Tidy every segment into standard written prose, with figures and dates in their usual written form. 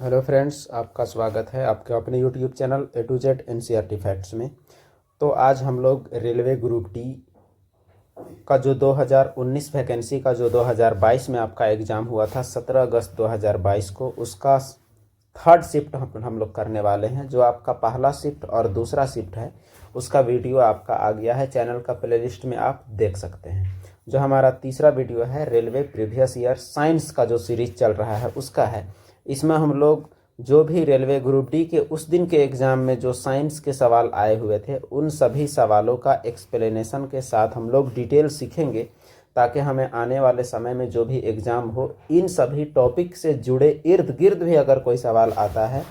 Hello friends, आपका स्वागत है आपके अपने YouTube channel A to Z NCERT facts में। तो आज हम लोग रेलवे ग्रुप डी का जो 2019 वैकेंसी का जो 2022 में आपका एग्ज़ाम हुआ था 17 अगस्त 2022 को, उसका थर्ड शिफ्ट हम लोग करने वाले हैं। जो आपका पहला शिफ्ट और दूसरा शिफ्ट है उसका वीडियो आपका आ गया है, चैनल का प्लेलिस्ट में आप देख सकते हैं। जो हमारा तीसरा वीडियो है रेलवे प्रीवियस ईयर साइंस का जो सीरीज चल रहा है उसका है। इसमें हम लोग जो भी रेलवे ग्रुप डी के उस दिन के एग्ज़ाम में जो साइंस के सवाल आए हुए थे उन सभी सवालों का एक्सप्लेनेशन के साथ हम लोग डिटेल सीखेंगे, ताकि हमें आने वाले समय में जो भी एग्ज़ाम हो इन सभी टॉपिक से जुड़े इर्द गिर्द भी अगर कोई सवाल आता है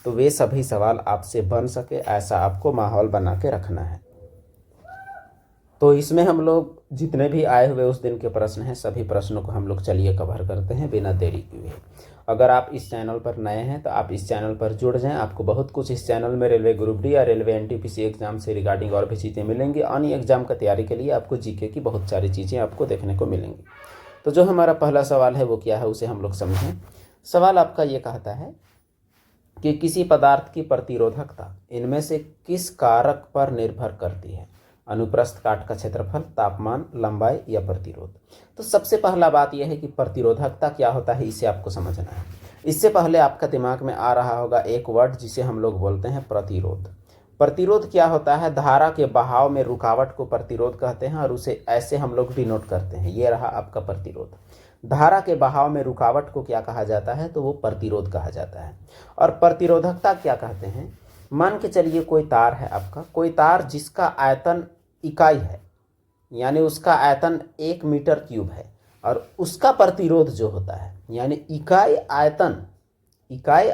तो वे सभी सवाल आपसे बन सके, ऐसा आपको माहौल बना के रखना है। तो इसमें हम लोग जितने भी आए हुए उस दिन के प्रश्न हैं सभी प्रश्नों को हम लोग चलिए कवर करते हैं बिना देरी किए। अगर आप इस चैनल पर नए हैं तो आप इस चैनल पर जुड़ जाएं। आपको बहुत कुछ इस चैनल में रेलवे ग्रुप डी या रेलवे एनटीपीसी एग्जाम से रिगार्डिंग और भी चीज़ें मिलेंगी। अन्य एग्जाम की तैयारी के लिए आपको जीके की बहुत सारी चीज़ें आपको देखने को मिलेंगी। तो जो हमारा पहला सवाल है वो क्या है उसे हम लोग समझें। सवाल आपका ये कहता है कि किसी पदार्थ की प्रतिरोधकता इनमें से किस कारक पर निर्भर करती है? अनुप्रस्थ काट का क्षेत्रफल, तापमान, लंबाई या प्रतिरोध। तो सबसे पहला बात यह है कि प्रतिरोधकता क्या होता है, इसे आपको समझना है। इससे पहले आपका दिमाग में आ रहा होगा एक वर्ड जिसे हम लोग बोलते हैं प्रतिरोध। प्रतिरोध क्या होता है? धारा के बहाव में रुकावट को प्रतिरोध कहते हैं और उसे ऐसे हम लोग डिनोट करते हैं। ये रहा आपका प्रतिरोध। धारा के बहाव में रुकावट को क्या कहा जाता है? तो वो प्रतिरोध कहा जाता है। और प्रतिरोधकता क्या कहते हैं? मान के चलिए कोई तार है आपका, कोई तार जिसका आयतन इकाई है, यानी उसका आयतन 1 मीटर क्यूब है, और उसका प्रतिरोध जो होता है यानी इकाई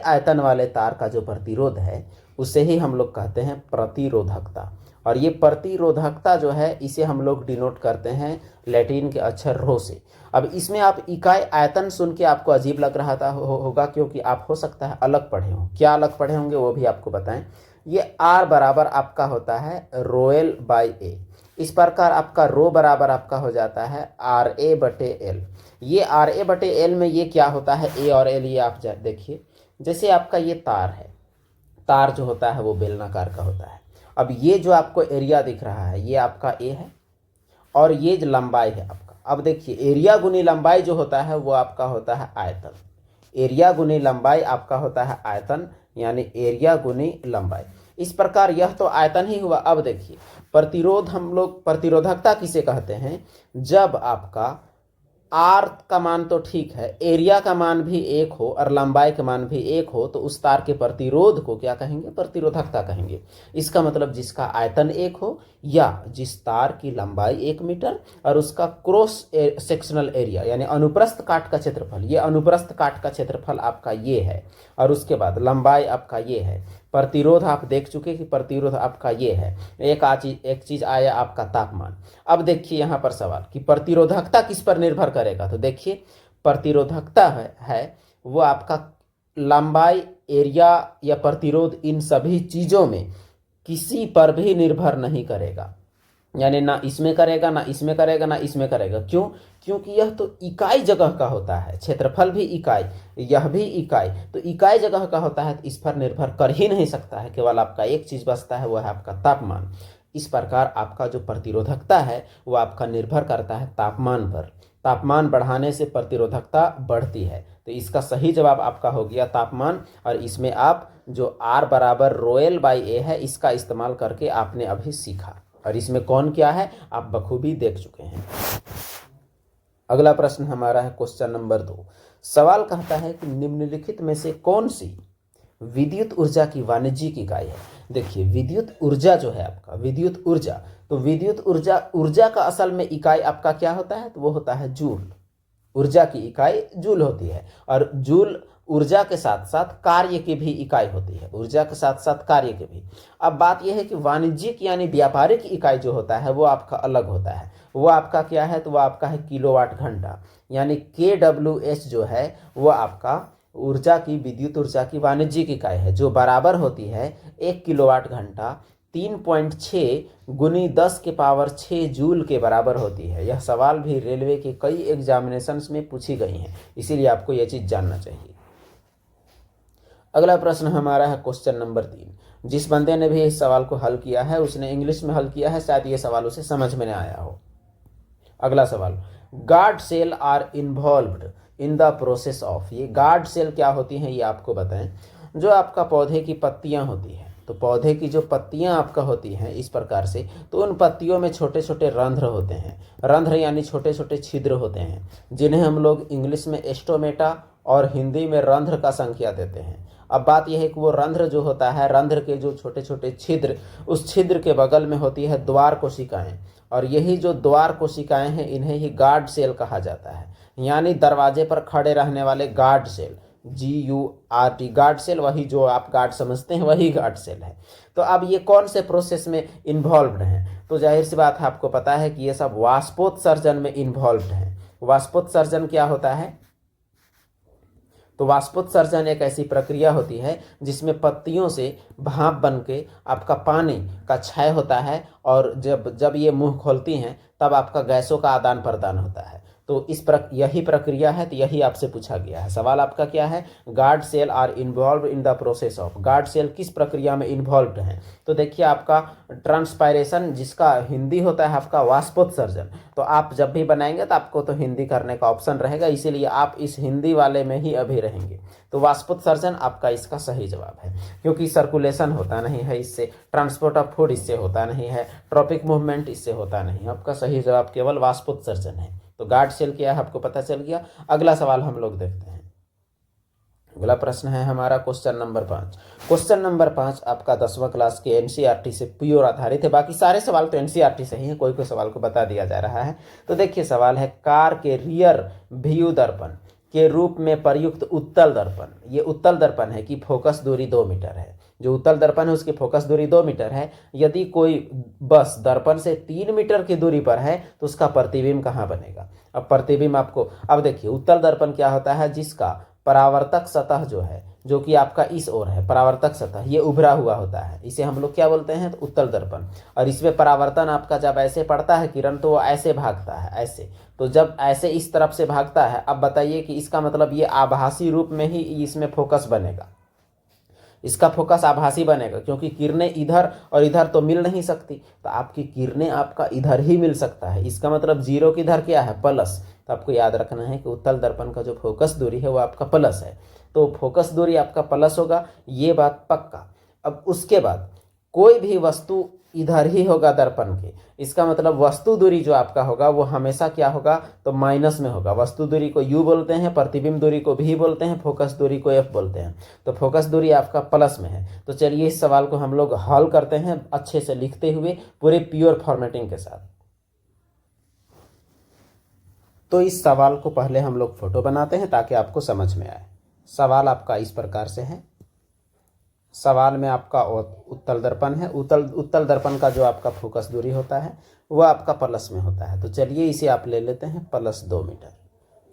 आयतन वाले तार का जो प्रतिरोध है उसे ही हम लोग कहते हैं प्रतिरोधकता। और ये प्रतिरोधकता जो है इसे हम लोग डिनोट करते हैं लैटिन के अक्षर रो से। अब इसमें आप इकाई आयतन सुन के आपको अजीब लग रहा था होगा, क्योंकि आप हो सकता है अलग पढ़े हों। क्या अलग पढ़े होंगे वो भी आपको बताएं। ये R बराबर आपका होता है रोएल बाई ए। इस प्रकार आपका रो बराबर आपका हो जाता है RA/L। ये RA/L में ये क्या होता है, A और L, ये आप देखिए। जैसे आपका ये तार है, तार जो होता है वो बेलनाकार का होता है। अब ये जो आपको एरिया दिख रहा है ये आपका A है और ये जो लंबाई है आपका। अब देखिए एरिया गुनी लंबाई जो होता है वो आपका होता है आयतन। एरिया गुनी लंबाई आपका होता है आयतन, यानी एरिया गुनी लंबाई। इस प्रकार यह तो आयतन ही हुआ। अब देखिए प्रतिरोध, हम लोग प्रतिरोधकता किसे कहते हैं? जब आपका आर का मान तो ठीक है, एरिया का मान भी 1 हो और लंबाई का मान भी 1 हो तो उस तार के प्रतिरोध को क्या कहेंगे? प्रतिरोधकता कहेंगे। इसका मतलब जिसका आयतन 1 हो या जिस तार की लंबाई 1 मीटर और उसका क्रॉस सेक्शनल एरिया यानी अनुप्रस्थ काट का क्षेत्रफल, ये अनुप्रस्थ काट का क्षेत्रफल आपका ये है और उसके बाद लंबाई आपका ये है। प्रतिरोध आप देख चुके कि प्रतिरोध आपका ये है। एक चीज आया आपका तापमान। अब देखिए यहाँ पर सवाल कि प्रतिरोधकता किस पर निर्भर करेगा। तो देखिए प्रतिरोधकता है वो आपका लंबाई, एरिया या प्रतिरोध, इन सभी चीज़ों में किसी पर भी निर्भर नहीं करेगा। यानी ना इसमें करेगा, ना इसमें करेगा, ना इसमें करेगा। क्यों? क्योंकि यह तो इकाई जगह का होता है, क्षेत्रफल भी इकाई, यह भी इकाई, तो इकाई जगह का होता है तो इस पर निर्भर कर ही नहीं सकता है। केवल आपका एक चीज़ बचता है, वह है आपका तापमान। इस प्रकार आपका जो प्रतिरोधकता है वो आपका निर्भर करता है तापमान पर। तापमान बढ़ाने से प्रतिरोधकता बढ़ती है। तो इसका सही जवाब आपका हो गया तापमान। और इसमें आप जो R बराबर रोएल बाई ए है इसका इस्तेमाल करके आपने अभी सीखा, और इसमें कौन क्या है आप बखूबी देख चुके हैं। अगला प्रश्न हमारा है क्वेश्चन नंबर 2। सवाल कहता है कि निम्नलिखित में से कौन सी विद्युत ऊर्जा की वाणिज्यिक इकाई है? देखिए विद्युत ऊर्जा जो है आपका, विद्युत ऊर्जा, तो विद्युत ऊर्जा का असल में इकाई आपका क्या होता है? तो वो होता है जूल। ऊर्जा की इकाई जूल होती है, और जूल ऊर्जा के साथ साथ कार्य की भी इकाई होती है। ऊर्जा के साथ साथ कार्य की भी। अब बात यह है कि वाणिज्यिक यानी व्यापारिक इकाई जो होता है वो आपका अलग होता है। वो आपका क्या है? तो वो आपका है किलोवाट घंटा, यानी KWH जो है वो आपका ऊर्जा की, विद्युत ऊर्जा की वाणिज्यिक इकाई है, जो बराबर होती है 1 किलोवाट घंटा 3.6 गुनी 10 के पावर 6 जूल के बराबर होती है। यह सवाल भी रेलवे के कई एग्जामिनेशंस में पूछी गई हैं, इसीलिए आपको यह चीज़ जानना चाहिए। अगला प्रश्न हमारा है क्वेश्चन नंबर 3। जिस बंदे ने भी इस सवाल को हल किया है उसने इंग्लिश में हल किया है, शायद ये सवाल उसे समझ में न आया हो। अगला सवाल, guard cell are involved in the process of. ये गार्ड सेल क्या होती हैं ये आपको बताएं। जो आपका पौधे की पत्तियां होती हैं, तो पौधे की जो पत्तियां आपका होती हैं इस प्रकार से, तो उन पत्तियों में छोटे छोटे रंध्र होते हैं। रंध्र यानी छोटे छोटे छिद्र होते हैं, जिन्हें हम लोग इंग्लिश में एस्टोमेटा और हिंदी में रंध्र का संख्या देते हैं। अब बात यह है कि वो रंध्र जो होता है, रंध्र के जो छोटे छोटे छिद्र, उस छिद्र के बगल में होती है द्वार कोशिकाएं, और यही जो द्वार कोशिकाएं हैं इन्हें ही गार्ड सेल कहा जाता है। यानी दरवाजे पर खड़े रहने वाले guard cell, GURD, guard cell, वही जो आप गार्ड समझते हैं वही गार्ड सेल है। तो अब ये कौन से प्रोसेस में इन्वॉल्व्ड हैं? तो जाहिर सी बात है आपको पता है कि ये सब वाष्पोत्सर्जन में इन्वॉल्व्ड हैं। वाष्पोत्सर्जन क्या होता है? तो वाष्पोत्सर्जन एक ऐसी प्रक्रिया होती है जिसमें पत्तियों से भाप बन के आपका पानी का क्षय होता है, और जब ये मुंह खोलती हैं तब आपका गैसों का आदान प्रदान होता है। तो यही प्रक्रिया है, तो यही आपसे पूछा गया है। सवाल आपका क्या है? Guard cell are involve in the process of. Guard cell किस प्रक्रिया में इन्वॉल्व्ड हैं? तो देखिए आपका ट्रांसपायरेशन, जिसका हिंदी होता है आपका वाष्पोत्सर्जन। तो आप जब भी बनाएंगे तो आपको तो हिंदी करने का ऑप्शन रहेगा, इसीलिए आप इस हिंदी वाले में ही अभी रहेंगे। तो वाष्पोत्सर्जन आपका इसका सही जवाब है, क्योंकि सर्कुलेशन होता नहीं है इससे, ट्रांसपोर्ट ऑफ फूड इससे होता नहीं है, ट्रॉपिक मूवमेंट इससे होता नहीं। आपका सही जवाब केवल वाष्पोत्सर्जन है। तो गार्ड सेल क्या है आपको पता चल गया। अगला सवाल हम लोग देखते हैं। अगला प्रश्न है हमारा क्वेश्चन नंबर 5। क्वेश्चन नंबर 5 आपका 10वीं क्लास के NCERT से प्योर आधारित है। बाकी सारे सवाल तो NCERT से ही हैं, कोई कोई सवाल को बता दिया जा रहा है। तो देखिए सवाल है, कार के रियर व्यू दर्पण के रूप में प्रयुक्त उत्तल दर्पण। ये उत्तल दर्पण है कि फोकस दूरी 2 मीटर है। जो उत्तल दर्पण है उसकी फोकस दूरी 2 मीटर है। यदि कोई बस दर्पण से 3 मीटर की दूरी पर है तो उसका प्रतिबिंब कहाँ बनेगा? अब प्रतिबिंब आपको, अब देखिए उत्तल दर्पण क्या होता है? जिसका परावर्तक सतह जो है, जो कि आपका इस ओर है, परावर्तक सतह ये उभरा हुआ होता है, इसे हम लोग क्या बोलते हैं? तो उत्तल दर्पण। और इसमें परावर्तन आपका जब ऐसे पड़ता है किरण तो वो ऐसे भागता है, ऐसे। तो जब ऐसे इस तरफ से भागता है, अब बताइए कि इसका मतलब ये आभासी रूप में ही इसमें फोकस बनेगा। इसका फोकस आभासी बनेगा, क्योंकि किरणें इधर और इधर तो मिल नहीं सकती, तो आपकी किरणें आपका इधर ही मिल सकता है। इसका मतलब जीरो किधर क्या है? प्लस। तो आपको याद रखना है कि उत्तल दर्पण का जो फोकस दूरी है वो आपका प्लस है। तो फोकस दूरी आपका प्लस होगा, ये बात पक्का। अब उसके बाद कोई भी वस्तु इधर ही होगा दर्पण के, इसका मतलब वस्तु दूरी जो आपका होगा वो हमेशा क्या होगा? तो माइनस में होगा। वस्तु दूरी को U बोलते हैं, प्रतिबिंब दूरी को V बोलते हैं, फोकस दूरी को F बोलते हैं। तो फोकस दूरी आपका प्लस में है। तो चलिए इस सवाल को हम लोग हल करते हैं अच्छे से लिखते हुए, पूरे प्योर फॉर्मेटिंग के साथ। तो इस सवाल को पहले हम लोग फोटो बनाते हैं ताकि आपको समझ में आए। सवाल आपका इस प्रकार से है। सवाल में आपका उत्तल दर्पण है। उत्तल दर्पण का जो आपका फोकस दूरी होता है वह आपका प्लस में होता है। तो चलिए इसे आप ले लेते हैं +2 मीटर।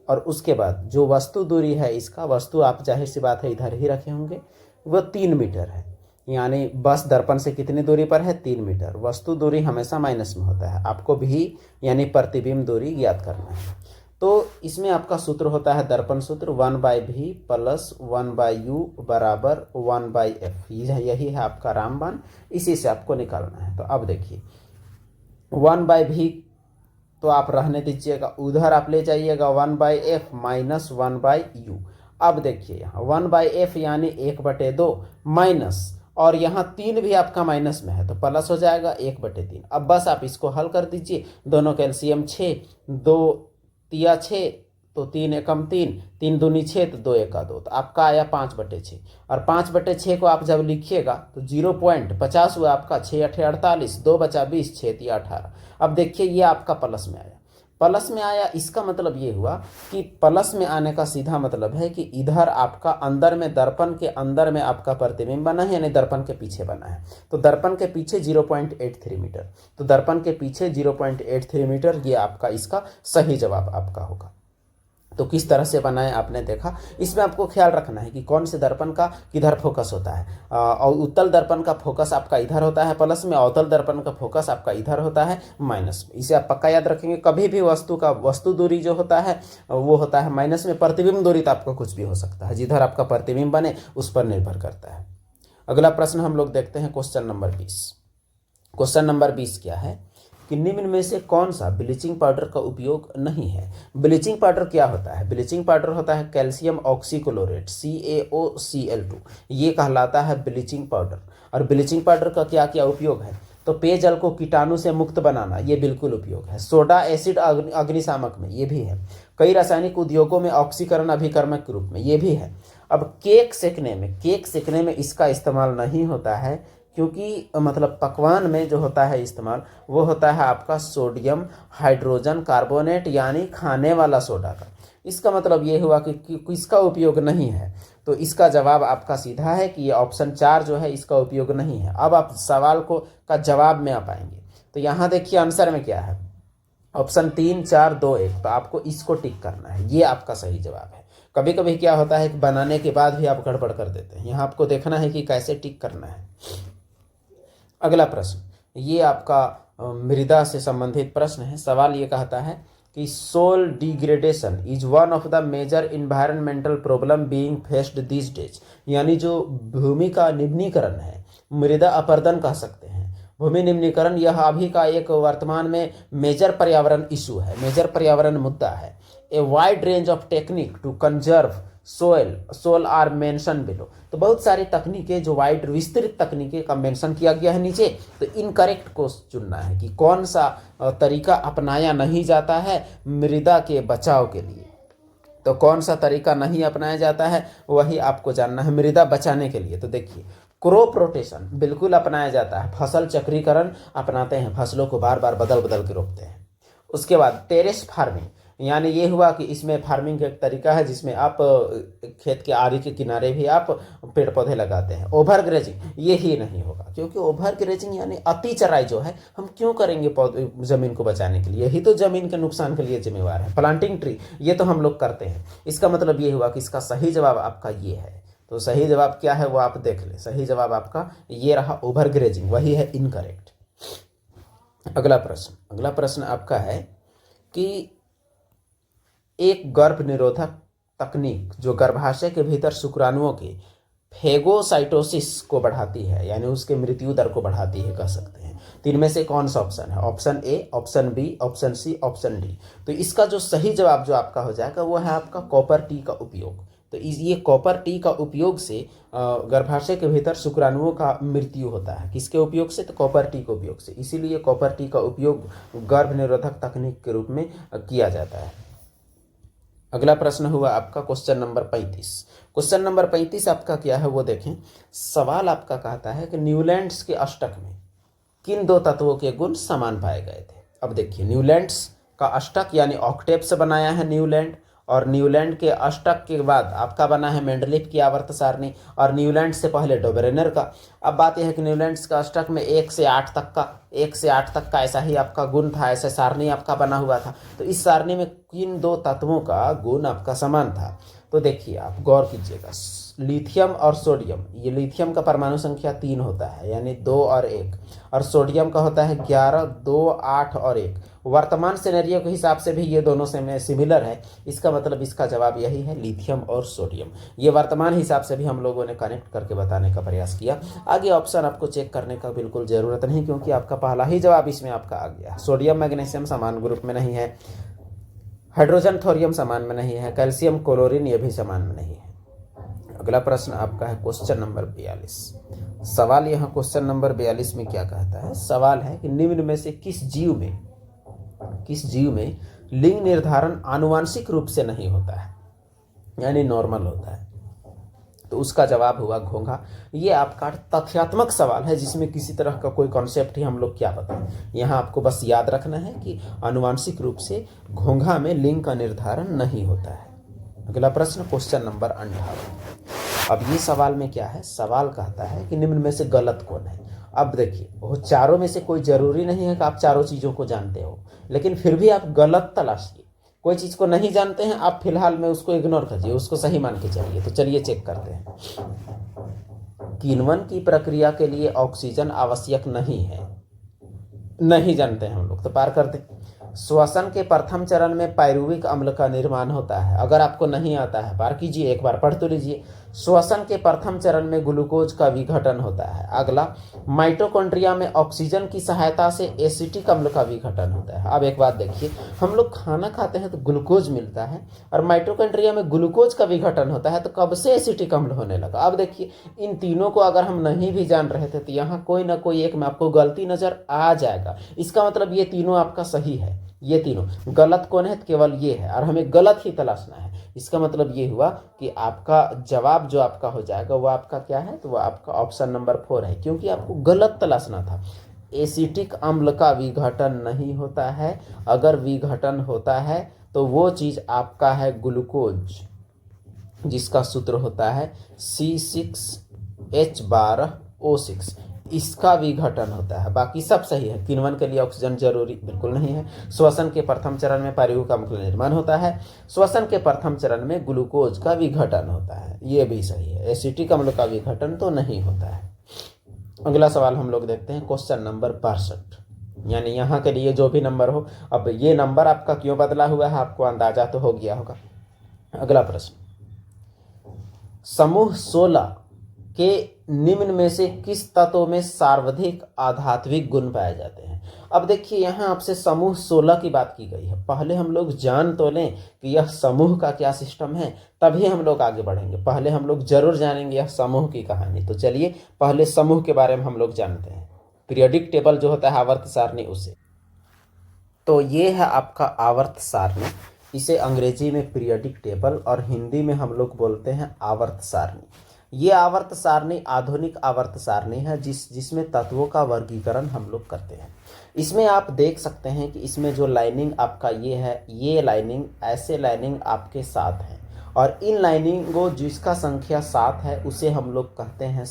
और उसके बाद जो वस्तु दूरी है इसका, वस्तु आप जाहिर सी बात है इधर ही रखे होंगे, वह 3 मीटर है। यानी बस दर्पण से कितनी दूरी पर है? 3 मीटर। वस्तु दूरी हमेशा माइनस में होता है। आपको भी यानी प्रतिबिंब दूरी ज्ञात करना है। तो इसमें आपका सूत्र होता है दर्पण सूत्र 1/v + 1/u बराबर 1/f। यही है आपका रामबाण, इसी से आपको निकालना है। तो अब देखिए 1/v तो आप रहने दीजिएगा, उधर आप ले जाइएगा 1/f - 1/u। अब देखिए यहाँ 1/f यानी 1/2 माइनस, और यहाँ 3 भी आपका माइनस में है तो प्लस हो जाएगा 1/3। अब बस आप इसको हल कर दीजिए। दोनों का एलसीएम 6, 2 तिया 6 तो 3 एकम 3, 3 दूनी 6 तो 2 एका 2, तो आपका आया 5/6। और 5/6 को आप जब लिखिएगा तो 0.50 हुआ आपका, 6 8 48, 2 बचा 20, 6 तिया 18। अब देखिए ये आपका प्लस में आया। प्लस में आया इसका मतलब ये हुआ कि प्लस में आने का सीधा मतलब है कि इधर आपका अंदर में, दर्पण के अंदर में आपका प्रतिबिंब बना है, यानी दर्पण के पीछे बना है। तो दर्पण के पीछे 0.83 मीटर, तो दर्पण के पीछे 0.83 मीटर, ये आपका इसका सही जवाब आपका होगा। तो किस तरह से बनाएं आपने देखा। इसमें आपको ख्याल रखना है कि कौन से दर्पण का किधर फोकस होता है। और उत्तल दर्पण का फोकस आपका इधर होता है प्लस में, अवतल दर्पण का फोकस आपका इधर होता है माइनस में। इसे आप पक्का याद रखेंगे। कभी भी वस्तु दूरी जो होता है वो होता है माइनस में। प्रतिबिंब दूरी तो आपका कुछ भी हो सकता है, जिधर आपका प्रतिबिंब बने उस पर निर्भर करता है। अगला प्रश्न हम लोग देखते हैं क्वेश्चन नंबर 20। क्वेश्चन नंबर 20 क्या है कि निम्न में से कौन सा ब्लीचिंग पाउडर का उपयोग नहीं है। ब्लीचिंग पाउडर क्या होता है? ब्लीचिंग पाउडर होता है कैल्शियम ऑक्सीक्लोरेट CaOCl2, ये कहलाता है ब्लीचिंग पाउडर। और ब्लीचिंग पाउडर का क्या क्या उपयोग है? तो पेयजल को कीटाणु से मुक्त बनाना, ये बिल्कुल उपयोग है। सोडा एसिड अग्निशामक में ये भी है। कई रासायनिक उद्योगों में ऑक्सीकरण अभिकर्मक के रूप में ये भी है। अब केक सेकने में इसका इस्तेमाल नहीं होता है, क्योंकि मतलब पकवान में जो होता है इस्तेमाल वो होता है आपका सोडियम हाइड्रोजन कार्बोनेट, यानी खाने वाला सोडा का। इसका मतलब ये हुआ कि इसका उपयोग नहीं है। तो इसका जवाब आपका सीधा है कि ये ऑप्शन 4 जो है इसका उपयोग नहीं है। अब आप सवाल का जवाब में आ पाएंगे। तो यहाँ देखिए आंसर में क्या है, ऑप्शन 3 4 2 1। तो आपको इसको टिक करना है, ये आपका सही जवाब है। कभी कभी क्या होता है कि बनाने के बाद भी आप गड़बड़ कर देते हैं, यहाँ आपको देखना है कि कैसे टिक करना है। अगला प्रश्न, ये आपका मृदा से संबंधित प्रश्न है। सवाल ये कहता है कि soil degradation is one of the major environmental problem being faced this days, यानी जो भूमि का निम्नीकरण है, मृदा अपरदन कह सकते हैं। भूमि निम्नीकरण यह अभी का एक वर्तमान में मेजर पर्यावरण इशू है, मेजर पर्यावरण मुद्दा है। A wide range of technique to conserve soil are mention below. तो बहुत सारी तकनीकें जो वाइड विस्तृत तकनीकें का मेंशन किया गया है नीचे। तो इनकरेक्ट को चुनना है कि कौन सा तरीका अपनाया नहीं जाता है मृदा के बचाव के लिए। तो कौन सा तरीका नहीं अपनाया जाता है वही आपको जानना है मृदा बचाने के लिए। तो देखिए, क्रॉप रोटेशन बिल्कुल अपनाया जाता है, फसल चक्रीकरण अपनाते हैं, फसलों को बार बार बदल बदल के रोपते हैं। उसके बाद टेरेस फार्मिंग, यानी ये हुआ कि इसमें फार्मिंग का एक तरीका है जिसमें आप खेत के आरी के किनारे भी आप पेड़ पौधे लगाते हैं। ओवर ग्रेजिंग ये ही नहीं होगा, क्योंकि ओवर ग्रेजिंग यानी अति चराई जो है हम क्यों करेंगे जमीन को बचाने के लिए, यही तो जमीन के नुकसान के लिए जिम्मेवार है। प्लांटिंग ट्री ये तो हम लोग करते हैं। इसका मतलब ये हुआ कि इसका सही जवाब आपका ये है। तो सही जवाब क्या है वो आप देख लें। सही जवाब आपका ये रहा, ओवर ग्रेजिंग, वही है इनकरेक्ट। अगला प्रश्न आपका है कि एक गर्भ निरोधक तकनीक जो गर्भाशय के भीतर शुक्राणुओं के फेगोसाइटोसिस को बढ़ाती है, यानी उसके मृत्यु दर को बढ़ाती है कह सकते हैं। तो इनमें से कौन सा ऑप्शन है? Option A, option B, option C, option D. तो इसका जो सही जवाब जो आपका हो जाएगा वो है आपका कॉपर टी का उपयोग। तो ये कॉपर टी का उपयोग से गर्भाशय के भीतर शुक्राणुओं का मृत्यु होता है। किसके उपयोग से? तो कॉपर टी के उपयोग से। इसीलिए कॉपर टी का उपयोग गर्भ निरोधक तकनीक के रूप में किया जाता है। अगला प्रश्न हुआ आपका क्वेश्चन नंबर 35। क्वेश्चन नंबर 35 आपका क्या है वो देखें। सवाल आपका कहता है कि न्यूलैंड्स के अष्टक में किन दो तत्वों के गुण समान पाए गए थे। अब देखिए, न्यूलैंड्स का अष्टक यानी ऑक्टेव से बनाया है न्यूलैंड, और न्यूलैंड के अष्टक के बाद आपका बना है मेंडलीफ की आवर्त सारणी, और न्यूलैंड से पहले डोबरेनर का। अब बात यह है कि न्यूलैंड्स का अष्टक में 1 से 8 तक का ऐसा ही आपका गुण था, ऐसे सारणी आपका बना हुआ था। तो इस सारणी में किन दो तत्वों का गुण आपका समान था? तो देखिए आप गौर कीजिएगा, लिथियम और सोडियम। ये लिथियम का परमाणु संख्या 3 होता है, यानी 2 और 1, और सोडियम का होता है 11, 2, 8 और 1। वर्तमान सिनेरियो के हिसाब से भी ये दोनों से सिमिलर है। इसका मतलब इसका जवाब यही है, लिथियम और सोडियम। ये वर्तमान हिसाब से भी हम लोगों ने कनेक्ट करके बताने का प्रयास किया। आगे ऑप्शन आपको चेक करने का बिल्कुल जरूरत नहीं, क्योंकि आपका पहला ही जवाब इसमें आपका आ गया। सोडियम मैग्नीशियम समान ग्रुप में नहीं है, हाइड्रोजन थोरियम समान में नहीं है, कैल्शियम क्लोरीन ये भी समान में नहीं है। अगला प्रश्न आपका है क्वेश्चन नंबर 42। सवाल यहाँ क्वेश्चन नंबर 42 में क्या कहता है? सवाल है कि निम्न में से किस जीव में लिंग निर्धारण आनुवांशिक रूप से नहीं होता है, यानी नॉर्मल होता है? तो उसका जवाब हुआ घोंघा। ये आपका तथ्यात्मक सवाल है जिसमें किसी तरह का कोई कॉन्सेप्ट ही हम लोग क्या बताएं। यहाँ आपको बस याद रखना है कि आनुवांशिक रूप से घोंघा में लिंग का निर्धारण नहीं होता है। अगला प्रश्न क्वेश्चन नंबर 58। अब ये सवाल में क्या है? सवाल कहता है कि निम्न में से गलत कौन है। अब देखिए, वो चारों में से कोई जरूरी नहीं है कि आप चारों चीजों को जानते हो, लेकिन फिर भी आप गलत तलाशिए कोई चीज़ को नहीं जानते हैं आप फिलहाल में उसको इग्नोर कीजिए, उसको सही मान के चलिए। तो चलिए चेक करते हैं। किण्वन की प्रक्रिया के लिए ऑक्सीजन आवश्यक नहीं है, नहीं जानते हैं हम लोग, तो पार कर दें। श्वसन के प्रथम चरण में पायरुविक अम्ल का निर्माण होता है। अगर आपको नहीं आता है पार कीजिए, एक बार पढ़ तो लीजिए। श्वसन के प्रथम चरण में ग्लूकोज का विघटन होता है। अगला, माइटोकॉन्ड्रिया में ऑक्सीजन की सहायता से एसिटिक अम्ल का विघटन होता है। अब एक बात देखिए, हम लोग खाना खाते हैं तो ग्लूकोज मिलता है और माइटोकॉन्ड्रिया में ग्लूकोज का विघटन होता है, तो कब से एसिटिक अम्ल होने लगा। अब देखिए, इन तीनों को अगर हम नहीं भी जान रहे थे तो यहाँ कोई ना कोई एक में आपको गलती नजर आ जाएगा। इसका मतलब ये तीनों आपका सही है, ये तीनों गलत कौन है, केवल ये है, और हमें गलत ही तलाशना है। इसका मतलब ये हुआ कि आपका जवाब जो आपका हो जाएगा वो आपका क्या है, तो वो आपका ऑप्शन नंबर 4 है, क्योंकि आपको गलत तलाशना था। एसिटिक अम्ल का विघटन नहीं होता है। अगर विघटन होता है तो वो चीज आपका है ग्लूकोज, जिसका सूत्र होता है C6H12O6, इसका विघटन होता है। बाकी सब सही है। किण्वन के लिए ऑक्सीजन जरूरी बिल्कुल नहीं है। श्वसन के प्रथम चरण में पायरुविक अम्ल का निर्माण होता है। श्वसन के प्रथम चरण में ग्लूकोज का विघटन होता है, ये भी सही है। एसिटिक अम्ल का विघटन तो नहीं होता है। अगला सवाल हम लोग देखते हैं, क्वेश्चन नंबर 62, यानी यहाँ के लिए जो भी नंबर हो। अब ये नंबर आपका क्यों बदला हुआ है आपको अंदाजा तो हो गया होगा। अगला प्रश्न, समूह 16 के निम्न में से किस तत्व में सर्वाधिक आध्यात्मिक गुण पाए जाते हैं। अब देखिए, यहाँ आपसे समूह 16 की बात की गई है। पहले हम लोग जान तो लें कि यह समूह का क्या सिस्टम है, तभी हम लोग आगे बढ़ेंगे। पहले हम लोग जरूर जानेंगे यह समूह की कहानी। तो चलिए पहले समूह के बारे में हम लोग जानते हैं। पीरियोडिक टेबल जो होता है आवर्त सारणी, उसे, तो ये है आपका आवर्त सारणी। इसे अंग्रेजी में पीरियोडिक टेबल और हिंदी में हम लोग बोलते हैं आवर्त सारणी। ये आवर्त सारणी आधुनिक आवर्त सारणी है जिसमें तत्वों का वर्गीकरण हम लोग करते हैं। इसमें आप देख सकते हैं कि इसमें जो लाइनिंग आपका ये है, ये लाइनिंग ऐसे लाइनिंग आपके साथ है, और इन लाइनिंग को जिसका संख्या 7 है उसे हम लोग कहते हैं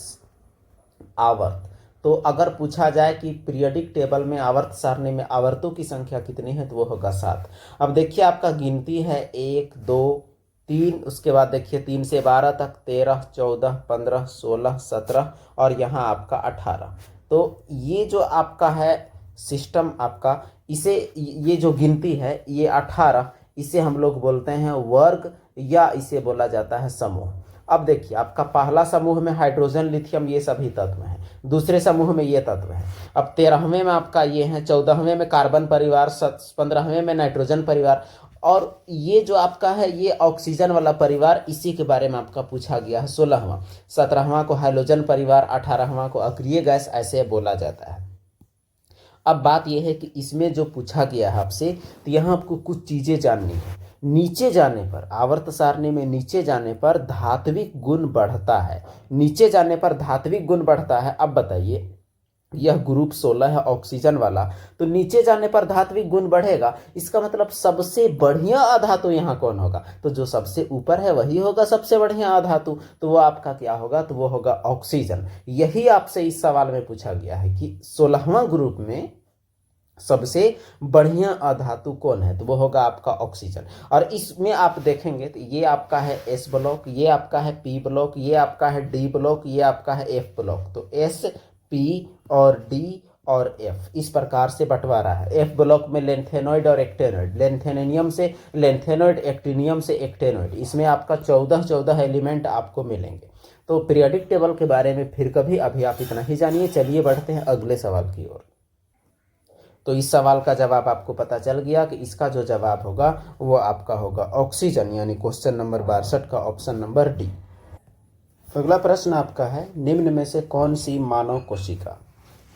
आवर्त। तो अगर पूछा जाए कि पीरियोडिक टेबल में आवर्त सारणी में आवर्तों की संख्या कितनी है, तो वो होगा 7। अब देखिए आपका गिनती है 1 2 3, उसके बाद देखिए 3 से 12 तक 13 14 15 16 17 और यहाँ आपका 18। तो ये जो आपका है सिस्टम आपका, इसे ये जो गिनती है ये 18, इसे हम लोग बोलते हैं वर्ग या इसे बोला जाता है समूह। अब देखिए आपका पहला समूह में हाइड्रोजन लिथियम ये सभी तत्व हैं, दूसरे समूह में ये तत्व हैं। अब 13वें में आपका ये है, 14वें में कार्बन परिवार, 15वें में नाइट्रोजन परिवार, और ये जो आपका है ये ऑक्सीजन वाला परिवार, इसी के बारे में आपका पूछा गया है 16वां। 17वां को हाइड्रोजन परिवार, 18वां को अक्रिय गैस ऐसे बोला जाता है। अब बात यह है कि इसमें जो पूछा गया है आपसे, तो यहाँ आपको कुछ चीज़ें जाननी है। नीचे जाने पर आवर्त सारणी में नीचे जाने पर धात्विक गुण बढ़ता है, नीचे जाने पर धात्विक गुण बढ़ता है। अब बताइए, यह ग्रुप 16 है ऑक्सीजन वाला, तो नीचे जाने पर धात्विक गुण बढ़ेगा। इसका मतलब सबसे बढ़िया अधातु यहाँ कौन होगा, तो जो सबसे ऊपर है वही होगा सबसे बढ़िया अधातु। तो वो आपका क्या होगा, तो वो होगा ऑक्सीजन। यही आपसे इस सवाल में पूछा गया है कि 16वां ग्रुप में सबसे बढ़िया अधातु कौन है, तो वो होगा आपका ऑक्सीजन। और इसमें आप देखेंगे तो ये आपका है एस ब्लॉक, ये आपका है पी ब्लॉक, ये आपका है डी ब्लॉक, ये आपका है एफ ब्लॉक। तो एस पी और डी और एफ इस प्रकार से बंटवारा है। एफ ब्लॉक में लेंथेनॉइड और एक्टेनॉइड, लेंथेनियम से लेंथेनॉइड, एक्टिनियम से एक्टेनॉइड, इसमें आपका 14 एलिमेंट आपको मिलेंगे। तो पीरियोडिक टेबल के बारे में फिर कभी, अभी आप इतना ही जानिए। चलिए बढ़ते हैं अगले सवाल की ओर। तो इस सवाल का जवाब आपको पता चल गया कि इसका जो जवाब होगा वो आपका होगा ऑक्सीजन, यानी क्वेश्चन नंबर 62 का ऑप्शन नंबर डी। अगला प्रश्न आपका है, निम्न में से कौन सी मानव कोशिका,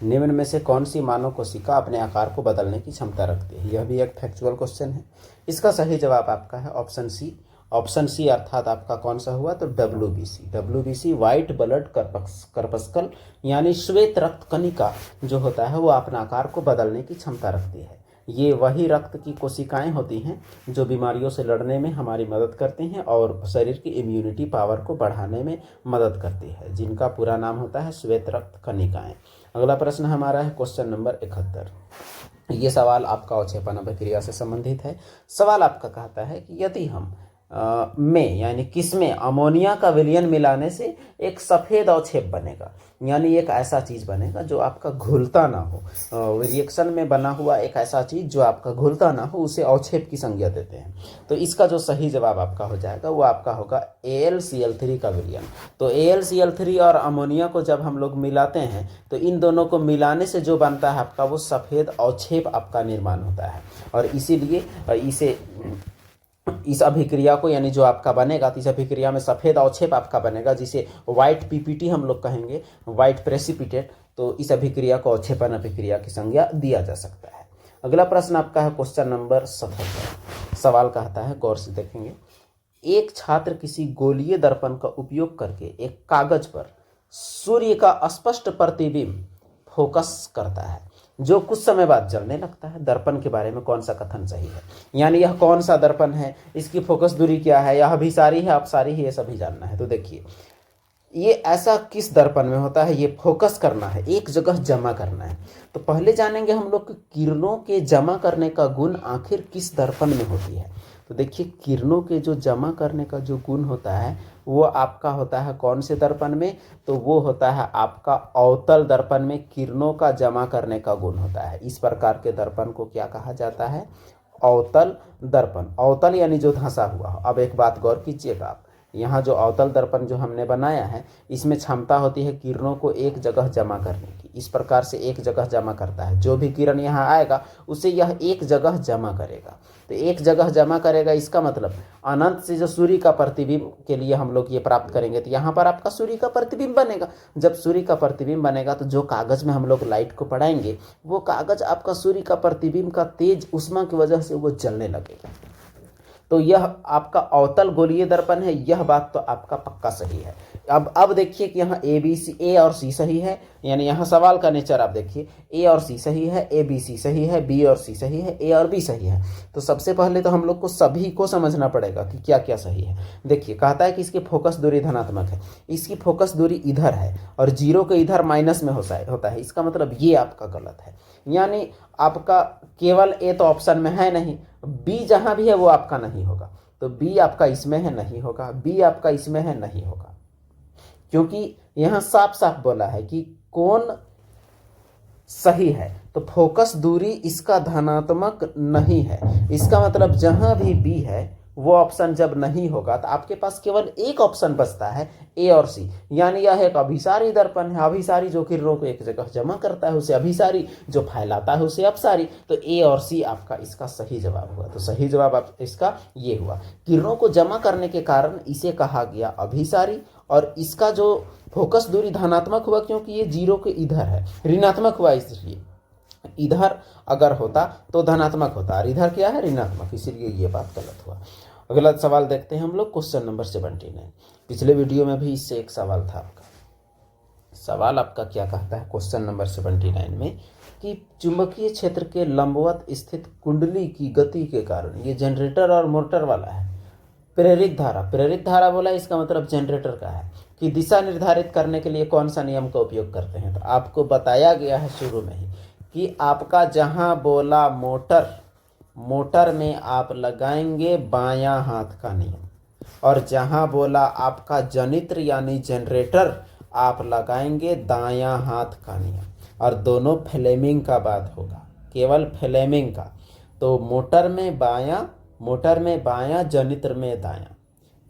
निम्न में से कौन सी मानव कोशिका अपने आकार को बदलने की क्षमता रखती है। यह भी एक फैक्चुअल क्वेश्चन है। इसका सही जवाब आपका है ऑप्शन सी। ऑप्शन सी अर्थात आपका कौन सा हुआ, तो WBC व्हाइट ब्लड कर्पस्कल, यानी श्वेत रक्त कणिका जो होता है वो अपने आकार को बदलने की क्षमता रखती है। ये वही रक्त की कोशिकाएं होती हैं जो बीमारियों से लड़ने में हमारी मदद करती हैं और शरीर की इम्यूनिटी पावर को बढ़ाने में मदद करती है, जिनका पूरा नाम होता है श्वेत रक्त कणिकाएं। अगला प्रश्न हमारा है क्वेश्चन नंबर 71। ये सवाल आपका अवक्षेपण अभिक्रिया से संबंधित है। सवाल आपका कहता है कि यदि हम में यानी किसमें अमोनिया का विलयन मिलाने से एक सफ़ेद अवक्षेप बनेगा, यानी एक ऐसा चीज़ बनेगा जो आपका घुलता ना हो, रिएक्शन में बना हुआ एक ऐसा चीज़ जो आपका घुलता ना हो, उसे अवक्षेप की संज्ञा देते हैं। तो इसका जो सही जवाब आपका हो जाएगा वो आपका होगा AlCl3 का विलयन। तो AlCl3 और अमोनिया को जब हम लोग मिलाते हैं तो इन दोनों को मिलाने से जो बनता है आपका वो सफ़ेद अवक्षेप आपका निर्माण होता है, और इसीलिए इस अभिक्रिया को यानी जो आपका बनेगा, तो इस अभिक्रिया में सफ़ेद अवक्षेप आपका बनेगा जिसे वाइट पीपीटी हम लोग कहेंगे, वाइट प्रेसिपिटेट। तो इस अभिक्रिया को अवक्षेपण अभिक्रिया की संज्ञा दिया जा सकता है। अगला प्रश्न आपका है क्वेश्चन नंबर 77। सवाल कहता है, गौर से देखेंगे, एक छात्र किसी गोलीय दर्पण का उपयोग करके एक कागज पर सूर्य का स्पष्ट प्रतिबिंब फोकस करता है जो कुछ समय बाद जलने लगता है। दर्पण के बारे में कौन सा कथन सही है, यानी यह कौन सा दर्पण है, इसकी फोकस दूरी क्या है, यह अभिसारी है अपसारी है, ये सभी जानना है। तो देखिए, ये ऐसा किस दर्पण में होता है, ये फोकस करना है, एक जगह जमा करना है। तो पहले जानेंगे हम लोग कि किरणों के जमा करने का गुण आखिर किस दर्पण में होती है। तो देखिए, किरणों के जो जमा करने का जो गुण होता है वो आपका होता है कौन से दर्पण में, तो वो होता है आपका अवतल दर्पण में किरणों का जमा करने का गुण होता है। इस प्रकार के दर्पण को क्या कहा जाता है, अवतल दर्पण। अवतल यानी जो धंसा हुआ। अब एक बात गौर कीजिएगा आप, यहाँ जो अवतल दर्पण जो हमने बनाया है इसमें क्षमता होती है किरणों को एक जगह जमा करने की। इस प्रकार से एक जगह जमा करता है, जो भी किरण यहाँ आएगा उसे यह एक जगह जमा करेगा। तो एक जगह जमा करेगा, इसका मतलब अनंत से जो सूर्य का प्रतिबिंब के लिए हम लोग ये प्राप्त करेंगे, तो यहाँ पर आपका सूर्य का प्रतिबिंब बनेगा। जब सूर्य का प्रतिबिंब बनेगा तो जो कागज में हम लोग लाइट को पढ़ाएंगे वो कागज आपका सूर्य का प्रतिबिंब का तेज उष्मा की वजह से वो जलने लगेगा। तो यह आपका अवतल गोलीय दर्पण है, यह बात तो आपका पक्का सही है। अब देखिए कि यहाँ ए और सी सही है, यानी यहाँ सवाल का नेचर आप देखिए, ए और सी सही है, ए बी सी सही है, बी और सी सही है, ए और बी सही है। तो सबसे पहले तो हम लोग को सभी को समझना पड़ेगा कि क्या क्या सही है। देखिए, कहता है कि इसकी फोकस दूरी धनात्मक है, इसकी फोकस दूरी इधर है और जीरो के इधर माइनस में होता है। इसका मतलब ये आपका गलत है, यानी आपका केवल ए तो ऑप्शन में है नहीं, बी जहां भी है वो आपका नहीं होगा। तो बी आपका इसमें है, नहीं होगा, बी आपका इसमें है, नहीं होगा, क्योंकि यहां साफ साफ बोला है कि कौन सही है। तो फोकस दूरी इसका धनात्मक नहीं है, इसका मतलब जहां भी बी है वो ऑप्शन जब नहीं होगा तो आपके पास केवल एक ऑप्शन बचता है, ए और सी, यानी यह एक अभिसारी दर्पण है। अभिसारी जो किरणों को एक जगह जमा करता है उसे अभिसारी, जो फैलाता है उसे अपसारी। तो ए और सी आपका इसका सही जवाब हुआ। तो सही जवाब आप इसका ये हुआ, किरणों को जमा करने के कारण इसे कहा गया अभिसारी, और इसका जो फोकस दूरी धनात्मक हुआ क्योंकि ये जीरो के इधर है, ऋणात्मक हुआ इसलिए। इधर अगर होता तो धनात्मक होता और इधर क्या है, ऋणात्मक, इसीलिए ये बात गलत हुआ। अगला सवाल देखते हैं हम लोग, क्वेश्चन नंबर 79। पिछले वीडियो में भी इससे एक सवाल था आपका। सवाल आपका क्या कहता है क्वेश्चन नंबर 79 में कि चुंबकीय क्षेत्र के लंबवत स्थित कुंडली की गति के कारण, ये जनरेटर और मोटर वाला है, प्रेरित धारा बोला, इसका मतलब जनरेटर का है, कि दिशा निर्धारित करने के लिए कौन सा नियम का उपयोग करते हैं। तो आपको बताया गया है शुरू में ही कि आपका जहां बोला मोटर में आप लगाएंगे बायां हाथ का नियम, और जहां बोला आपका जनित्र यानी जनरेटर आप लगाएंगे दायां हाथ का नियम, और दोनों फ्लेमिंग का बात होगा, केवल फ्लेमिंग का। तो मोटर में बायां, जनित्र में दायां।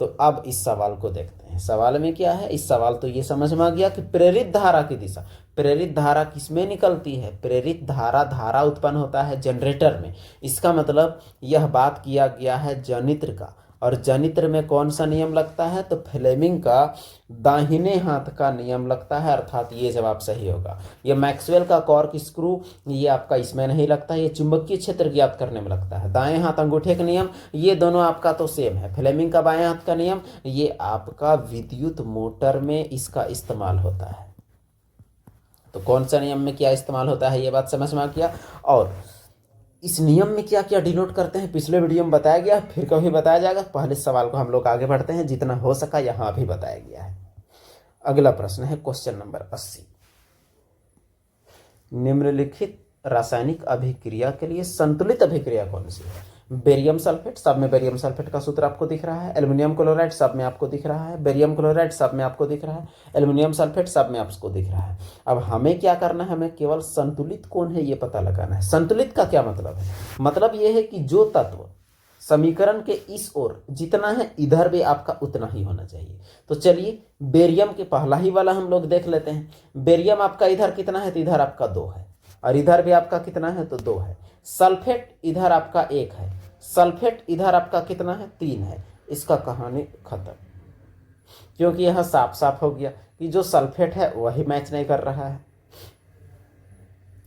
तो अब इस सवाल को देखते हैं, सवाल में क्या है। इस सवाल तो ये समझ में आ गया कि प्रेरित धारा की दिशा, प्रेरित धारा किसमें निकलती है, प्रेरित धारा उत्पन्न होता है जनरेटर में। इसका मतलब यह बात किया गया है जनित्र का, और जनित्र में कौन सा नियम लगता है, तो फ्लेमिंग का दाहिने हाथ का नियम लगता है, अर्थात ये जवाब सही होगा। ये मैक्सवेल का कॉर्क स्क्रू, ये आपका इसमें नहीं लगता, ये चुंबकीय क्षेत्र ज्ञात करने में लगता है। दाएं हाथ अंगूठे का नियम, ये दोनों आपका तो सेम है। फ्लेमिंग का बाएं हाथ का नियम, ये आपका विद्युत मोटर में इसका इस्तेमाल होता है। तो कौन सा नियम में क्या इस्तेमाल होता है, ये बात समझ में आ गया। और इस नियम में क्या क्या डिनोट करते हैं पिछले वीडियो में बताया गया, फिर कभी बताया जाएगा। पहले सवाल को हम लोग आगे बढ़ते हैं, जितना हो सका यहाँ भी बताया गया है। अगला प्रश्न है क्वेश्चन नंबर 80। निम्नलिखित रासायनिक अभिक्रिया के लिए संतुलित अभिक्रिया कौन सी है? बेरियम सल्फेट, सब में बेरियम सल्फेट का सूत्र आपको दिख रहा है। एल्युमिनियम क्लोराइड, सब में आपको दिख रहा है। बेरियम क्लोराइड, सब में आपको दिख रहा है। एल्युमिनियम सल्फेट, सब में आपको दिख रहा है। अब हमें क्या करना है? हमें केवल संतुलित कौन है ये पता लगाना है। संतुलित का क्या मतलब है? मतलब ये है कि जो तत्व समीकरण के इस ओर जितना है इधर भी आपका उतना ही होना चाहिए। तो चलिए बेरियम के पहला ही वाला हम लोग देख लेते हैं। बेरियम आपका इधर कितना है? तो इधर आपका 2 है, और इधर भी आपका कितना है? तो 2 है। सल्फेट इधर आपका 1 है, सल्फेट इधर आपका कितना है? 3 है। इसका कहानी खत्म, क्योंकि यहां साफ साफ हो गया कि जो सल्फेट है वही मैच नहीं कर रहा है।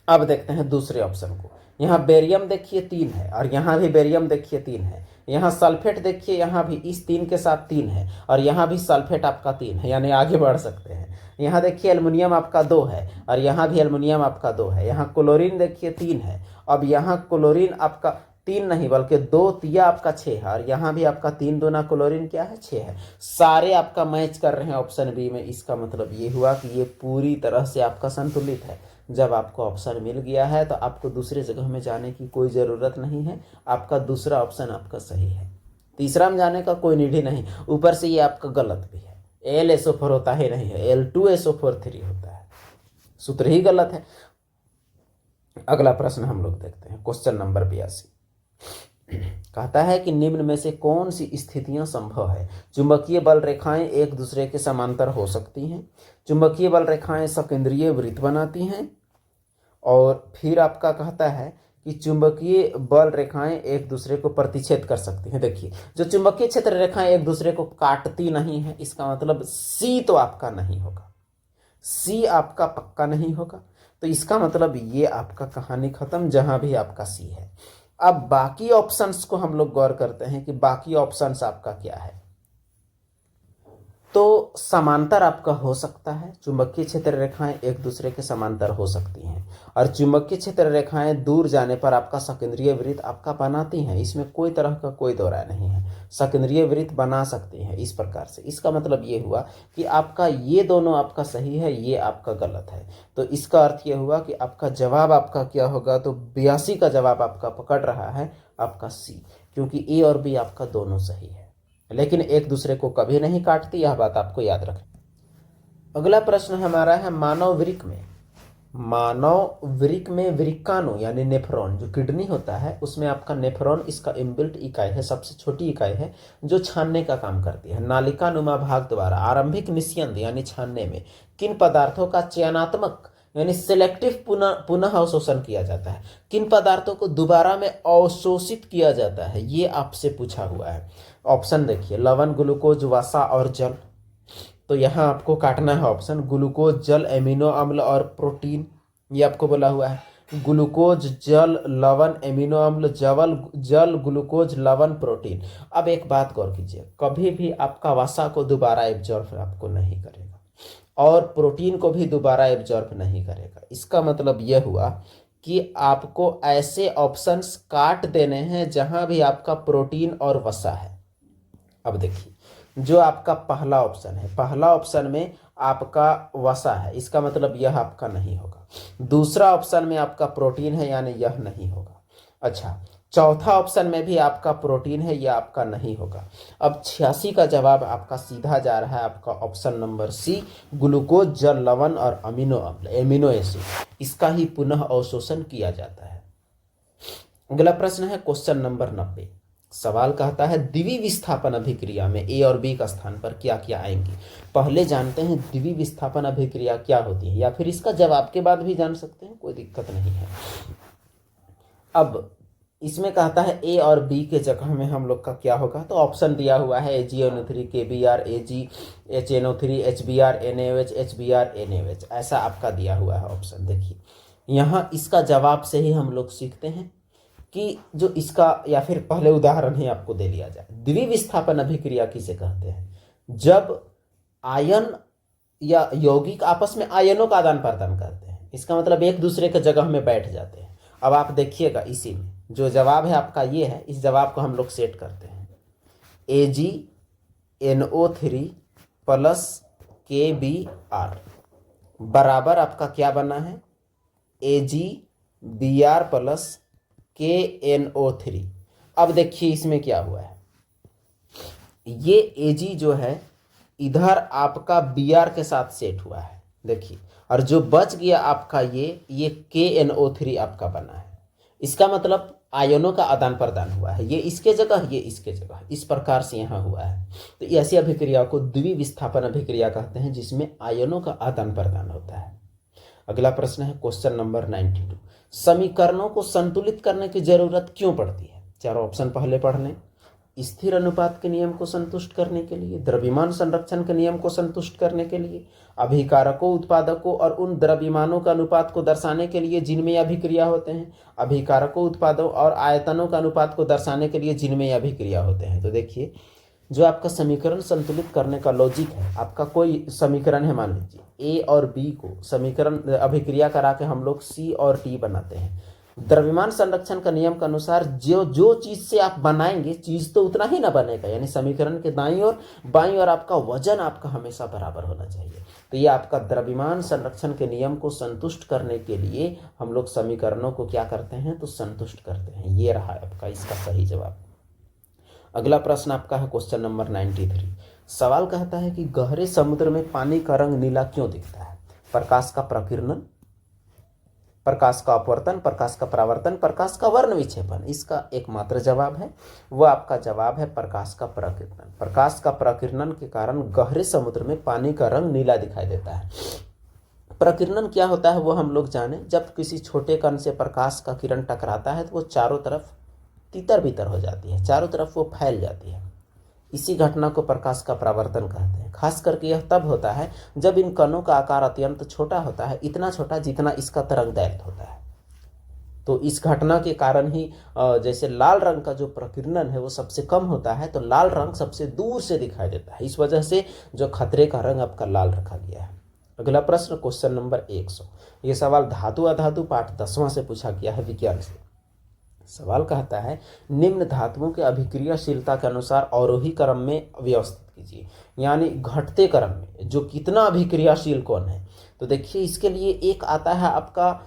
अब देखते हैं दूसरे ऑप्शन को। यहाँ बेरियम देखिए 3 है, और यहाँ भी बेरियम देखिए 3 है। यहाँ सल्फेट देखिए, यहाँ भी इस 3 के साथ 3 है, और यहाँ भी सल्फेट आपका 3 है, यानी आगे बढ़ सकते हैं। यहाँ देखिए एल्युमिनियम आपका 2 है, और यहाँ भी एल्युमिनियम आपका 2 है। यहाँ क्लोरीन देखिए 3 है। अब यहाँ क्लोरीन आपका 3 नहीं बल्कि 2 तिया आपका 6 है, और यहाँ भी आपका 3 दूना क्लोरीन क्या है? 6 है। सारे आपका मैच कर रहे हैं ऑप्शन बी में। इसका मतलब ये हुआ कि ये पूरी तरह से आपका संतुलित है। जब आपको ऑप्शन मिल गया है तो आपको दूसरे जगह में जाने की कोई ज़रूरत नहीं है। आपका दूसरा ऑप्शन आपका सही है, तीसरा में जाने का कोई नीड ही नहीं। ऊपर से ये आपका गलत भी है। Al SO4 होता ही नहीं है, Al2SO4 होता है। सूत्र ही गलत है। अगला प्रश्न हम लोग देखते हैं, क्वेश्चन नंबर 82। कहता है कि निम्न में से कौन सी स्थितियां संभव है? चुंबकीय बल रेखाएं एक दूसरे के समांतर हो सकती हैं, चुंबकीय बल रेखाएं सकेंद्रीय वृत्त बनाती हैं, और फिर आपका कहता है कि चुंबकीय बल रेखाएं एक दूसरे को प्रतिच्छेद कर सकती हैं। देखिए जो चुंबकीय क्षेत्र रेखाएं एक दूसरे को काटती नहीं है, इसका मतलब सी तो आपका नहीं होगा, सी आपका पक्का नहीं होगा। तो इसका मतलब ये आपका कहानी खत्म, जहां भी आपका सी है। अब बाकी ऑप्शंस को हम लोग गौर करते हैं कि बाकी ऑप्शंस आपका क्या है। तो समांतर आपका हो सकता है, चुंबकीय क्षेत्र रेखाएं एक दूसरे के समांतर हो सकती हैं, और चुंबकीय क्षेत्र रेखाएं दूर जाने पर आपका सकेंद्रीय वृत्त आपका बनाती हैं। इसमें कोई तरह का कोई दो राय नहीं है, सकेंद्रीय वृत्त बना सकती हैं इस प्रकार से। इसका मतलब ये हुआ कि आपका ये दोनों आपका सही है, ये आपका गलत है। तो इसका अर्थ ये हुआ कि आपका जवाब आपका क्या होगा? तो 82 का जवाब आपका पकड़ रहा है आपका सी, क्योंकि ए और बी आपका दोनों सही है, लेकिन एक दूसरे को कभी नहीं काटती, यह बात आपको याद रखें। अगला प्रश्न हमारा है मानव वृक्क में वृक्काणु यानी नेफ्रॉन, जो किडनी होता है उसमें आपका नेफ्रॉन इसका इनबिल्ट इकाई है, सबसे छोटी इकाई है जो छानने का काम करती है। नालिका नुमा भाग द्वारा आरंभिक निस्यंद यानी छानने में किन पदार्थों का चयनात्मक यानी सिलेक्टिव पुनः अवशोषण किया जाता है? किन पदार्थों को दोबारा में अवशोषित किया जाता है, ये आपसे पूछा हुआ है। ऑप्शन देखिए, लवण, ग्लूकोज, वसा और जल। तो यहाँ आपको काटना है ऑप्शन, ग्लूकोज, जल, एमिनो अम्ल और प्रोटीन। ये आपको बोला हुआ है ग्लूकोज, जल, लवण, एमिनो अम्ल, जल, ग्लूकोज, लवण, प्रोटीन। अब एक बात गौर कीजिए, कभी भी आपका वसा को दोबारा एब्जॉर्ब आपको नहीं करेगा, और प्रोटीन को भी दोबारा एब्जॉर्ब नहीं करेगा। इसका मतलब यह हुआ कि आपको ऐसे ऑप्शंस काट देने हैं जहां भी आपका प्रोटीन और वसा है। अब देखिए जो आपका पहला ऑप्शन है, पहला ऑप्शन में आपका वसा है, इसका मतलब यह आपका नहीं होगा। दूसरा ऑप्शन में आपका प्रोटीन है, यानी यह नहीं होगा। अच्छा, चौथा ऑप्शन में भी आपका प्रोटीन है, यह आपका नहीं होगा। अब 86 का जवाब आपका सीधा जा रहा है आपका ऑप्शन नंबर सी, ग्लूकोज, जल, लवण और अमीनो अम्ल, एमिनो एसिड, इसका ही पुनः अवशोषण किया जाता है। अगला प्रश्न है क्वेश्चन नंबर 90। सवाल कहता है द्विवीय विस्थापन अभिक्रिया में ए और बी का स्थान पर क्या क्या आएंगी। पहले जानते हैं द्विवीय विस्थापन अभिक्रिया क्या होती है, या फिर इसका जवाब के बाद भी जान सकते हैं, कोई दिक्कत नहीं है। अब इसमें कहता है ए और बी के जगह में हम लोग का क्या होगा, तो ऑप्शन दिया हुआ है AgNO3 KBr, AgHNO3 HBr, NaOH HBr, NaOH, ऐसा आपका दिया हुआ है ऑप्शन। देखिए यहाँ इसका जवाब से ही हम लोग सीखते हैं कि जो इसका, या फिर पहले उदाहरण ही आपको दे लिया जाए। द्विवीय विस्थापन अभिक्रिया किसे कहते हैं? जब आयन या यौगिक आपस में आयनों का आदान प्रदान करते हैं, इसका मतलब एक दूसरे के जगह में बैठ जाते हैं। अब आप देखिएगा इसी में जो जवाब है आपका ये है, इस जवाब को हम लोग सेट करते हैं AgNO3 प्लस KBr बराबर आपका क्या बना है, Ag Br प्लस KNO3। अब देखिए इसमें क्या हुआ है, ये Ag जो है इधर आपका Br के साथ सेट हुआ है, देखिए, और जो बच गया आपका ये KNO3 आपका बना है। इसका मतलब आयनों का आदान प्रदान हुआ है, ये इसके जगह ये इसके जगह, इस प्रकार से यहाँ हुआ है। तो ऐसी अभिक्रिया को द्विविस्थापन अभिक्रिया कहते हैं, जिसमें आयनों का आदान प्रदान होता है। अगला प्रश्न है क्वेश्चन नंबर 92। समीकरणों को संतुलित करने की जरूरत क्यों पड़ती है? चारों ऑप्शन पहले पढ़ लें। स्थिर अनुपात के नियम को संतुष्ट करने के लिए, द्रव्यमान संरक्षण के नियम को संतुष्ट करने के लिए, अभिकारकों उत्पादकों और उन द्रव्यमानों का अनुपात को दर्शाने के लिए जिनमें अभिक्रिया होते हैं, अभिकारकों उत्पादों और आयतनों का अनुपात को दर्शाने के लिए जिनमें अभिक्रिया होते हैं। तो देखिए, जो आपका समीकरण संतुलित करने का लॉजिक है, आपका कोई समीकरण है, मान लीजिए ए और बी को समीकरण अभिक्रिया करा के हम लोग सी और टी बनाते हैं। द्रव्यमान संरक्षण का नियम के अनुसार जो जो चीज से आप बनाएंगे, चीज तो उतना ही ना बनेगा, यानी समीकरण के दाईं और बाईं और आपका वजन आपका हमेशा बराबर होना चाहिए। तो ये आपका द्रव्यमान संरक्षण के नियम को संतुष्ट करने के लिए हम लोग समीकरणों को क्या करते हैं, तो संतुष्ट करते हैं। ये रहा आपका इसका सही जवाब। अगला प्रश्न आपका है क्वेश्चन नंबर 93। सवाल कहता है कि गहरे समुद्र में पानी का रंग नीला क्यों दिखता है? प्रकाश का प्रकीर्णन, प्रकाश का अपवर्तन, प्रकाश का परावर्तन, प्रकाश का वर्ण विक्षेपन। इसका एकमात्र जवाब है, वह आपका जवाब है प्रकाश का प्रकीर्णन। प्रकाश का प्रकीर्णन के कारण गहरे समुद्र में पानी का रंग नीला दिखाई देता है। प्रकीर्णन क्या होता है वो हम लोग जाने। जब किसी छोटे कण से प्रकाश का किरण टकराता है तो वो चारों तरफ तितर बितर हो जाती है, चारों तरफ वो फैल जाती है। इसी घटना को प्रकाश का परावर्तन कहते हैं। खास करके यह तब होता है जब इन कणों का आकार अत्यंत छोटा होता है, इतना छोटा जितना इसका तरंगदैर्घ्य होता है। तो इस घटना के कारण ही जैसे लाल रंग का जो प्रकीर्णन है वो सबसे कम होता है, तो लाल रंग सबसे दूर से दिखाई देता है। इस वजह से जो खतरे का रंग आपका लाल रखा गया है। अगला प्रश्न क्वेश्चन नंबर 100। ये सवाल धातु अधातु पाठ 10वां से पूछा गया है, विज्ञान से। सवाल कहता है निम्न धातुओं के अभिक्रियाशीलता के अनुसार अवरोही क्रम में व्यवस्थित कीजिए, यानी घटते क्रम में जो कितना अभिक्रियाशील कौन है। तो देखिए इसके लिए एक आता है आपका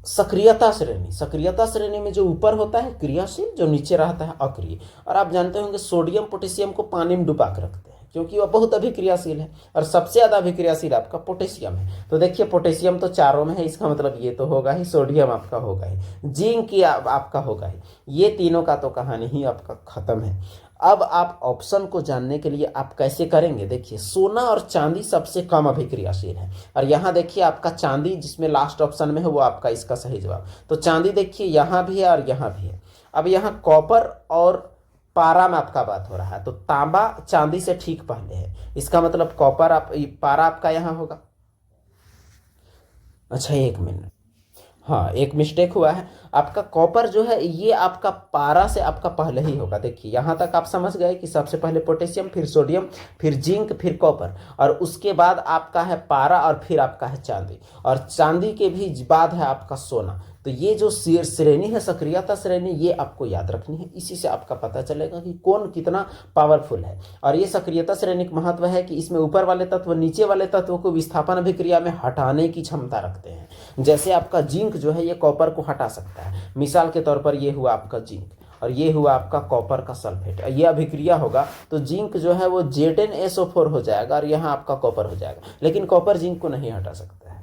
सक्रियता श्रेणी। सक्रियता श्रेणी में जो ऊपर होता है क्रियाशील, जो नीचे रहता है अक्रिय। और आप जानते होंगे सोडियम पोटेशियम को पानी में डुबा के रखते हैं क्योंकि वह बहुत अभिक्रियाशील है, और सबसे ज्यादा अभिक्रियाशील आपका पोटेशियम है। तो देखिए पोटेशियम तो चारों में है, इसका मतलब ये तो होगा ही, सोडियम आपका होगा ही, जिंक आपका होगा ही। ये तीनों का तो कहानी ही आपका खत्म है। अब आप ऑप्शन को जानने के लिए आप कैसे करेंगे, देखिए सोना और चांदी सबसे कम अभिक्रियाशील है, और यहाँ देखिए आपका चांदी जिसमें लास्ट ऑप्शन में है वो आपका इसका सही जवाब। तो चांदी देखिए यहाँ भी है और यहाँ भी है। अब यहाँ कॉपर और पारा में आपका बात हो रहा है, तो तांबा चांदी से ठीक पहले है, इसका मतलब कॉपर पारा आपका यहाँ होगा। अच्छा एक मिनट, हाँ एक मिस्टेक हुआ है, आपका कॉपर जो है ये आपका पारा से आपका पहले ही होगा। देखिए यहाँ तक आप समझ गए कि सबसे पहले पोटेशियम, फिर सोडियम, फिर जिंक, फिर कॉपर, और उसके बाद आपका है पारा, और फिर आपका है चांदी, और चांदी के भी बाद है आपका सोना। तो ये जो श्रेणी है सक्रियता श्रेणी, ये आपको याद रखनी है, इसी से आपका पता चलेगा कि कौन कितना पावरफुल है। और ये सक्रियता श्रेणी का महत्व है कि इसमें ऊपर वाले तत्व नीचे वाले तत्वों को विस्थापन अभिक्रिया में हटाने की क्षमता रखते हैं। जैसे आपका जिंक जो है ये कॉपर को हटा सकता है, मिसाल के तौर पर ये हुआ आपका जिंक और ये हुआ आपका कॉपर का सल्फेट। ये अभिक्रिया होगा तो जिंक जो है वो ZnSO4 हो जाएगा और यहाँ आपका कॉपर हो जाएगा, लेकिन कॉपर जिंक को नहीं हटा सकता है।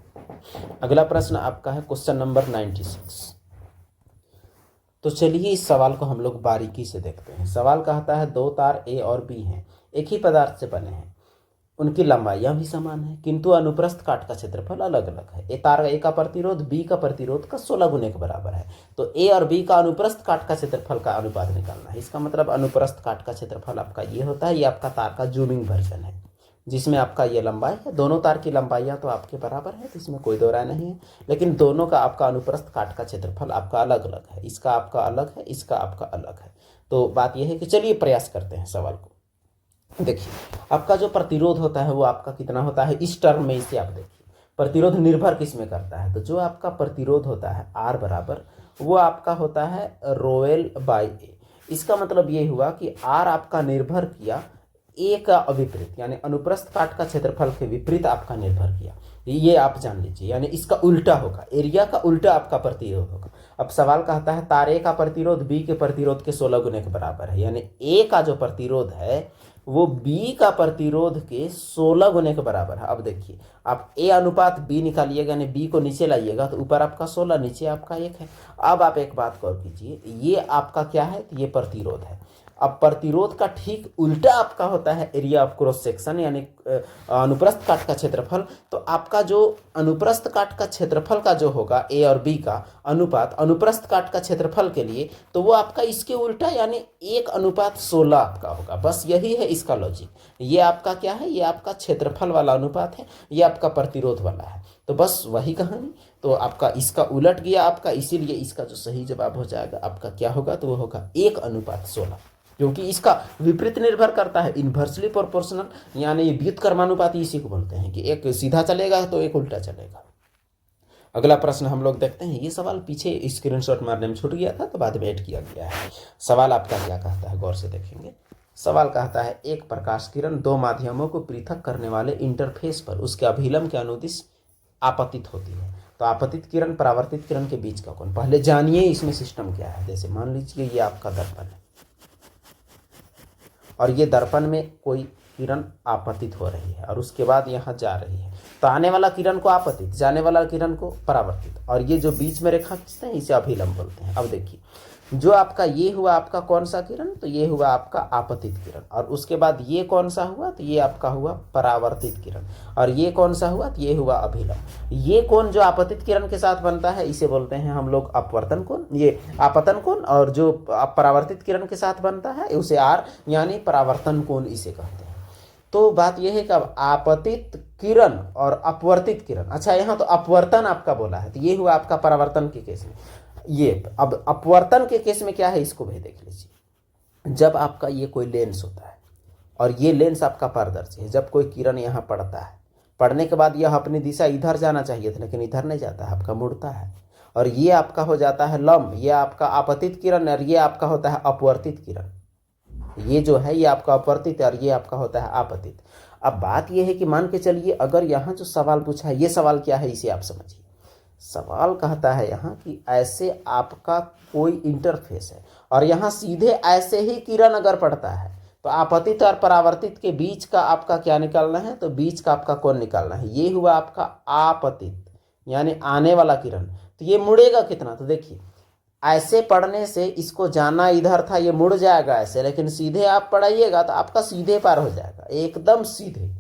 अगला प्रश्न आपका है क्वेश्चन नंबर 96। तो चलिए इस सवाल को हम लोग बारीकी से देखते हैं। सवाल कहता है दो तार A और B हैं, एक ही पदार्थ से बने हैं, उनकी लंबाइयां भी समान है किंतु अनुप्रस्थ काट का क्षेत्रफल अलग अलग है। ए तार A का प्रतिरोध B का प्रतिरोध का 16 गुने के बराबर है। तो A और B का अनुप्रस्थ काट का क्षेत्रफल का अनुपात निकालना है। इसका मतलब अनुप्रस्थ काट का क्षेत्रफल आपका ये होता है, ये आपका तार का जूमिंग वर्जन है जिसमें आपका ये लंबाई है। दोनों तार की लंबाइयां तो आपके बराबर है, तो इसमें कोई दो राय नहीं है, लेकिन दोनों का आपका अनुप्रस्थ काट का क्षेत्रफल आपका अलग अलग है। इसका आपका अलग है, इसका आपका अलग है। तो बात यह है कि चलिए प्रयास करते हैं सवाल को। देखिए आपका जो प्रतिरोध होता है वो आपका कितना होता है, इस टर्म में इसे आप देखिए प्रतिरोध निर्भर किस में करता है। तो जो आपका प्रतिरोध होता है R बराबर, वो आपका होता है ρl/A। इसका मतलब ये हुआ कि R आपका निर्भर किया ए का विपरीत यानी अनुप्रस्थ काट का क्षेत्रफल के विपरीत आपका निर्भर किया, ये आप जान लीजिए, यानी इसका उल्टा होगा, एरिया का उल्टा आपका प्रतिरोध होगा। अब सवाल कहता है तार ए का प्रतिरोध बी के प्रतिरोध के 16 गुने के बराबर है, यानी ए का जो प्रतिरोध है वो बी का प्रतिरोध के 16 गुने के बराबर है। अब देखिए आप ए अनुपात बी निकालिएगा, यानी बी को नीचे लाइएगा तो ऊपर आपका 16 नीचे आपका 1 है। अब आप एक बात गौर कीजिए, ये आपका क्या है, तो ये प्रतिरोध है। अब प्रतिरोध का ठीक उल्टा आपका होता है एरिया ऑफ क्रॉस सेक्शन यानी अनुप्रस्थ काट का क्षेत्रफल। तो आपका जो अनुप्रस्थ काट का क्षेत्रफल का जो होगा ए और बी का अनुपात अनुप्रस्थ काट का क्षेत्रफल के लिए, तो वो आपका इसके उल्टा यानी 1:16 आपका होगा। बस यही है इसका लॉजिक। ये आपका क्या है, ये आपका क्षेत्रफल वाला अनुपात है, ये आपका प्रतिरोध वाला है। तो बस वही कहानी। तो आपका इसका उलट गया आपका, इसीलिए इसका जो सही जवाब हो जाएगा आपका क्या होगा, तो वो होगा 1:16, क्योंकि इसका विपरीत निर्भर करता है, इन्वर्सली प्रोपोर्शनल यानी ये व्युत्क्रमानुपाती इसी को बोलते हैं कि एक सीधा चलेगा तो एक उल्टा चलेगा। अगला प्रश्न हम लोग देखते हैं। ये सवाल पीछे स्क्रीनशॉट मारने में छूट गया था तो बाद में ऐड किया गया है। सवाल आपका क्या कहता है, गौर से देखेंगे। सवाल कहता है एक प्रकाश किरण दो माध्यमों को पृथक करने वाले इंटरफेस पर उसके अभिलंब के अनुदिश आपतित होती है। तो आपतित किरण परावर्तित किरण के बीच का कोण, पहले जानिए इसमें सिस्टम क्या है। जैसे मान लीजिए ये आपका दर्पण है और ये दर्पण में कोई किरण आपतित हो रही है और उसके बाद यहाँ जा रही है, तो आने वाला किरण को आपतित, जाने वाला किरण को परावर्तित, और ये जो बीच में रेखा खींचते हैं इसे अभिलंब बोलते हैं। अब देखिए जो आपका ये हुआ आपका कौन सा किरण, तो ये हुआ आपका आपतित किरण, और उसके बाद ये कौन सा हुआ, तो ये आपका हुआ परावर्तित किरण, और ये कौन सा हुआ, तो ये हुआ अभिलंब। ये कोण जो आपतित किरण के साथ बनता है इसे बोलते हैं हम लोग अपवर्तन कोण, ये आपतन कोण, और जो परावर्तित किरण के साथ बनता है उसे आर यानी परावर्तन कोण इसे कहते हैं। तो बात यह है कि अब आपतित किरण और अपवर्तित किरण, अच्छा यहाँ तो अपवर्तन आपका बोला है, तो ये हुआ आपका परावर्तन के केस में। ये अब अपवर्तन के केस में क्या है इसको भी देख लीजिए। जब आपका ये कोई लेंस होता है और ये लेंस आपका पारदर्शी है, जब कोई किरण यहाँ पड़ता है, पड़ने के बाद यह अपनी दिशा इधर जाना चाहिए था लेकिन इधर नहीं जाता है, आपका मुड़ता है, और ये आपका हो जाता है लंब, ये आपका आपतित किरण और ये आपका होता है अपवर्तित किरण। ये जो है ये आपका अपवर्तित और ये आपका होता है आपतित। अब बात यह है कि मान के चलिए अगर यहाँ जो सवाल पूछा है, ये सवाल क्या है इसे आप समझिए। सवाल कहता है यहाँ कि ऐसे आपका कोई इंटरफेस है और यहाँ सीधे ऐसे ही किरण अगर पड़ता है तो आपतित और परावर्तित के बीच का आपका क्या निकालना है, तो बीच का आपका कोण निकालना है। ये हुआ आपका आपतित यानी आने वाला किरण। तो ये मुड़ेगा कितना, तो देखिए ऐसे पढ़ने से इसको जाना इधर था, ये मुड़ जाएगा ऐसे, लेकिन सीधे आप पढ़ाइएगा तो आपका सीधे पार हो जाएगा एकदम सीधे।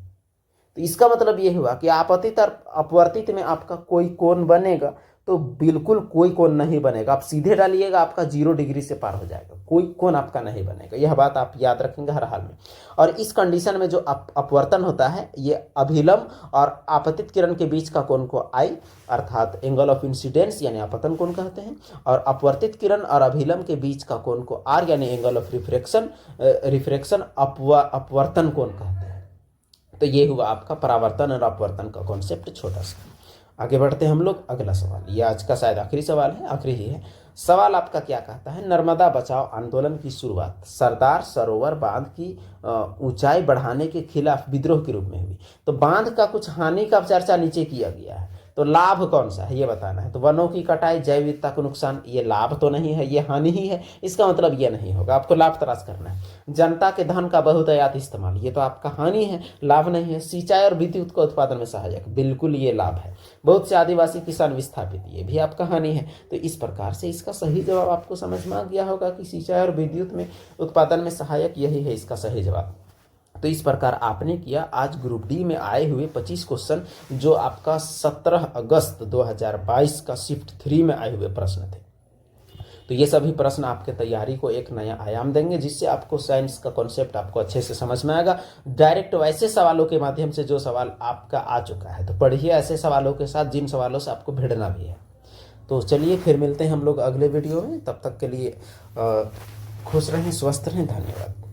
तो इसका मतलब ये हुआ कि आपतित और अपवर्तित में आपका कोई कोण बनेगा, तो बिल्कुल कोई कोण नहीं बनेगा। आप सीधे डालिएगा आपका 0 डिग्री से पार हो जाएगा, कोई कोण आपका नहीं बनेगा। यह बात आप याद रखेंगे हर हाल में। और इस कंडीशन में जो अपवर्तन होता है ये अभिलंब और आपतित किरण के बीच का कोण को आई अर्थात एंगल ऑफ इंसिडेंस यानी आपतन कोण कहते हैं, और अपवर्तित किरण और अभिलंब के बीच का कोण को आर यानी एंगल ऑफ रिफ्रैक्शन अपवर्तन कोण कहते हैं। तो ये हुआ आपका परावर्तन और अपवर्तन का कॉन्सेप्ट छोटा सा। आगे बढ़ते हैं हम लोग। अगला सवाल, ये आज का शायद आखिरी सवाल है, आखिरी ही है। सवाल आपका क्या कहता है, नर्मदा बचाओ आंदोलन की शुरुआत सरदार सरोवर बांध की ऊंचाई बढ़ाने के खिलाफ विद्रोह के रूप में हुई। तो बांध का कुछ हानि का चर्चा नीचे किया गया है, तो लाभ कौन सा है ये बताना है। तो वनों की कटाई, जैव विविधता को नुकसान, ये लाभ तो नहीं है, ये हानि ही है, इसका मतलब ये नहीं होगा, आपको लाभ तलाश करना है। जनता के धन का बहुतायत इस्तेमाल, ये तो आपका हानि है, लाभ नहीं है। सिंचाई और विद्युत का उत्पादन में सहायक, बिल्कुल ये लाभ है। बहुत से आदिवासी किसान विस्थापित, ये भी आपका हानि है। तो इस प्रकार से इसका सही जवाब आपको समझ में आ गया होगा कि सिंचाई और विद्युत में उत्पादन में सहायक, यही है इसका सही जवाब। तो इस प्रकार आपने किया आज ग्रुप डी में आए हुए 25 क्वेश्चन, जो आपका 17 अगस्त 2022 का शिफ्ट 3 में आए हुए प्रश्न थे। तो ये सभी प्रश्न आपके तैयारी को एक नया आयाम देंगे, जिससे आपको साइंस का कॉन्सेप्ट आपको अच्छे से समझ में आएगा। डायरेक्ट वैसे सवालों के माध्यम से जो सवाल आपका आ चुका है, तो पढ़िए ऐसे सवालों के साथ जिन सवालों से आपको भिड़ना भी है। तो चलिए फिर मिलते हैं हम लोग अगले वीडियो में, तब तक के लिए खुश रहें, स्वस्थ रहें, धन्यवाद।